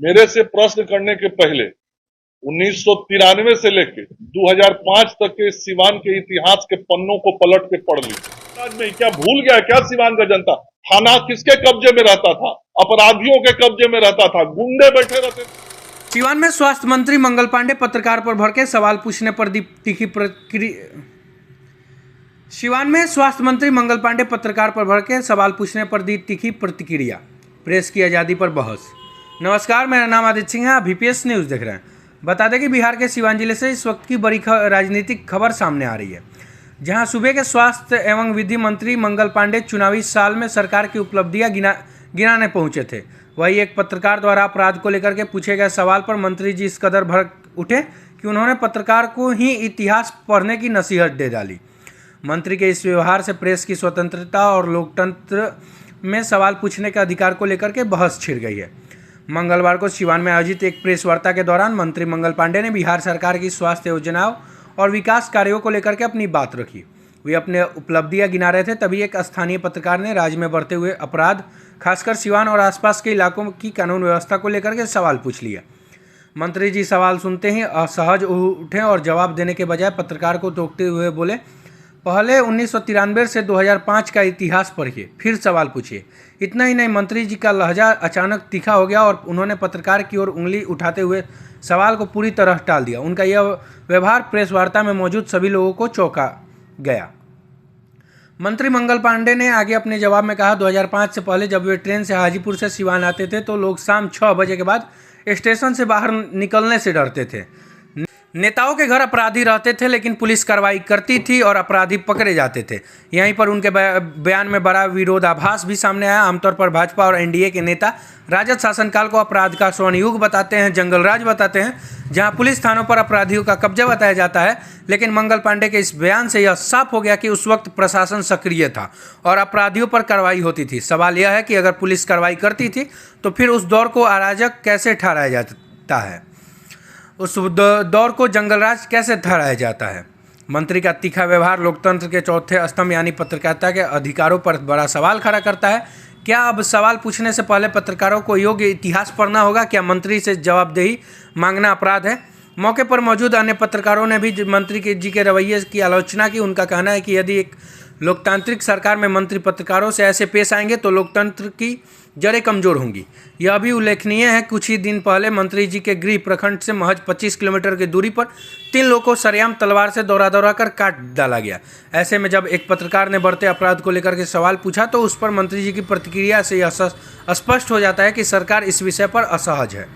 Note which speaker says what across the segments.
Speaker 1: मेरे से प्रश्न करने के पहले 1993 से लेकर 2005 तक के सिवान के इतिहास के पन्नों को पलट के पढ़ लीजिए। आज में क्या भूल गया क्या सिवान का जनता? थाना किसके कब्जे में रहता था? अपराधियों के कब्जे में रहता था, गुंडे बैठे रहते थे।
Speaker 2: सिवान में स्वास्थ्य मंत्री मंगल पांडे पत्रकार पर भड़के, सवाल पूछने पर दी तीखी प्रतिक्रिया। सिवान में स्वास्थ्य मंत्री मंगल पांडे पत्रकार पर भड़के, सवाल पूछने पर दी तीखी प्रतिक्रिया। प्रेस की आज़ादी पर बहस। नमस्कार, मेरा नाम आदित्य सिंह है, आप VPS न्यूज़ देख रहे हैं। बता दें कि बिहार के सिवान जिले से इस वक्त की बड़ी राजनीतिक खबर सामने आ रही है, जहां सूबे के स्वास्थ्य एवं विधि मंत्री मंगल पांडे चुनावी साल में सरकार की उपलब्धियां गिनाने पहुंचे थे। वही एक पत्रकार द्वारा अपराध को लेकर के पूछे गए सवाल पर मंत्री जी इस कदर भड़क उठे कि उन्होंने पत्रकार को ही इतिहास पढ़ने की नसीहत दे डाली। मंत्री के इस व्यवहार से प्रेस की स्वतंत्रता और लोकतंत्र में सवाल पूछने के अधिकार को लेकर के बहस छिड़ गई है। मंगलवार को सिवान में आयोजित एक प्रेस वार्ता के दौरान मंत्री मंगल पांडे ने बिहार सरकार की स्वास्थ्य योजनाओं और विकास कार्यों को लेकर के अपनी बात रखी। वे अपने उपलब्धियां गिना रहे थे, तभी एक स्थानीय पत्रकार ने राज्य में बढ़ते हुए अपराध, खासकर सिवान और आसपास के इलाकों की कानून व्यवस्था को लेकर के सवाल पूछ लिया। मंत्री जी सवाल सुनते ही असहज उठे और जवाब देने के बजाय पत्रकार को टोकते हुए बोले, पहले 1993 से 2005 का इतिहास पढ़िए, फिर सवाल पूछिए। इतना ही नहीं, मंत्री जी का लहजा अचानक तीखा हो गया और उन्होंने पत्रकार की ओर उंगली उठाते हुए सवाल को पूरी तरह टाल दिया। उनका यह व्यवहार प्रेस वार्ता में मौजूद सभी लोगों को चौंका गया। मंत्री मंगल पांडे ने आगे अपने जवाब में कहा, 2005 से पहले जब वे ट्रेन से हाजीपुर से सिवान आते थे तो लोग शाम 6 बजे के बाद स्टेशन से बाहर निकलने से डरते थे। नेताओं के घर अपराधी रहते थे, लेकिन पुलिस कार्रवाई करती थी और अपराधी पकड़े जाते थे। यहीं पर उनके बयान में बड़ा विरोधाभास भी सामने आया। आमतौर पर भाजपा और NDA के नेता राजद शासनकाल को अपराध का स्वर्ण युग बताते हैं, जंगल राज बताते हैं, जहां पुलिस थानों पर अपराधियों का कब्जा बताया जाता है। लेकिन मंगल पांडे के इस बयान से यह साफ हो गया कि उस वक्त प्रशासन सक्रिय था और अपराधियों पर कार्रवाई होती थी। सवाल यह है कि अगर पुलिस कार्रवाई करती थी तो फिर उस दौर को अराजक कैसे ठहराया जाता है, उस दौर को जंगलराज कैसे ठहराया जाता है। मंत्री का तीखा व्यवहार लोकतंत्र के चौथे स्तंभ यानी पत्रकारिता के अधिकारों पर बड़ा सवाल खड़ा करता है। क्या अब सवाल पूछने से पहले पत्रकारों को योग्य इतिहास पढ़ना होगा? क्या मंत्री से जवाबदेही मांगना अपराध है? मौके पर मौजूद अन्य पत्रकारों ने भी मंत्री जी के रवैये की आलोचना की। उनका कहना है कि यदि एक लोकतांत्रिक सरकार में मंत्री पत्रकारों से ऐसे पेश आएंगे तो लोकतंत्र की जड़ें कमज़ोर होंगी। यह भी उल्लेखनीय है, कुछ ही दिन पहले मंत्री जी के गृह प्रखंड से महज 25 किलोमीटर की दूरी पर 3 लोगों को सरेआम तलवार से दौड़ा कर काट डाला गया। ऐसे में जब एक पत्रकार ने बढ़ते अपराध को लेकर के सवाल पूछा तो उस पर मंत्री जी की प्रतिक्रिया से यह स्पष्ट हो जाता है कि सरकार इस विषय पर असहज है।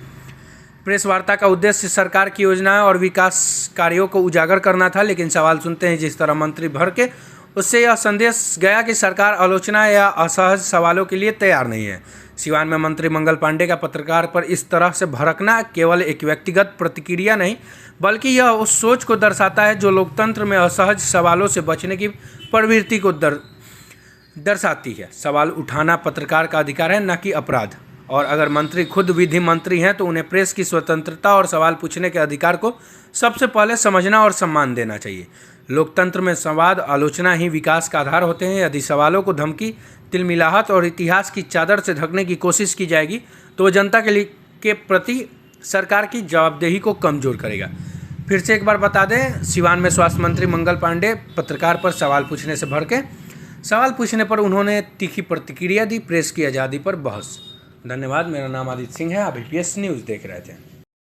Speaker 2: प्रेस वार्ता का उद्देश्य सरकार की योजनाएं और विकास कार्यों को उजागर करना था, लेकिन सवाल सुनते हैं जिस तरह मंत्री भर के, उससे यह संदेश गया कि सरकार आलोचना या असहज सवालों के लिए तैयार नहीं है। सिवान में मंत्री मंगल पांडे का पत्रकार पर इस तरह से भड़कना केवल एक व्यक्तिगत प्रतिक्रिया नहीं, बल्कि यह उस सोच को दर्शाता है जो लोकतंत्र में असहज सवालों से बचने की प्रवृत्ति को दर्शाती है। सवाल उठाना पत्रकार का अधिकार है, न कि अपराध। और अगर मंत्री खुद विधि मंत्री हैं तो उन्हें प्रेस की स्वतंत्रता और सवाल पूछने के अधिकार को सबसे पहले समझना और सम्मान देना चाहिए। लोकतंत्र में संवाद, आलोचना ही विकास का आधार होते हैं। यदि सवालों को धमकी, तिलमिलाहट और इतिहास की चादर से ढकने की कोशिश की जाएगी तो जनता के प्रति सरकार की जवाबदेही को कमज़ोर करेगा। फिर से एक बार बता दें, सिवान में स्वास्थ्य मंत्री मंगल पांडे पत्रकार पर सवाल पूछने से भड़के, सवाल पूछने पर उन्होंने तीखी प्रतिक्रिया दी। प्रेस की आज़ादी पर बहस। धन्यवाद। मेरा नाम आदित्य सिंह है, आप VPS न्यूज़ देख रहे थे।